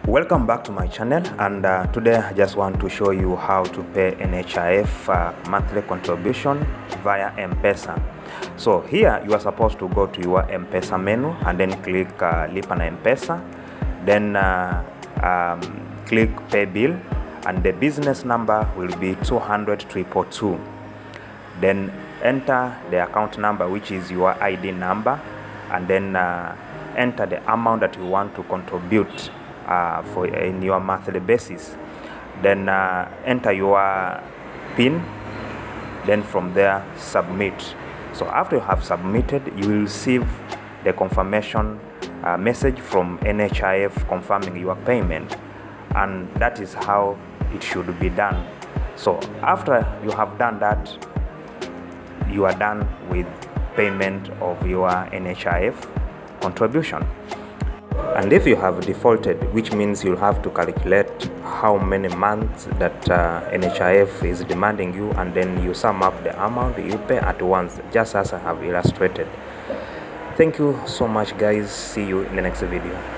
Welcome back to my channel, and today I just want to show you how to pay NHIF monthly contribution via Mpesa. So here you are supposed to go to your Mpesa menu and then click Lipa na Mpesa, then click pay bill, and the business number will be 200-222. Then enter the account number, which is your ID number, and then enter the amount that you want to contribute for in your monthly basis. Then enter your PIN, then from there submit. So after you have submitted, you will receive the confirmation message from NHIF confirming your payment, and that is how it should be done. So after you have done that, you are done with payment of your NHIF contribution. And if you have defaulted, which means you'll have to calculate how many months that NHIF is demanding you, and then you sum up the amount you pay at once, just as I have illustrated. Thank you so much, guys. See you in the next video.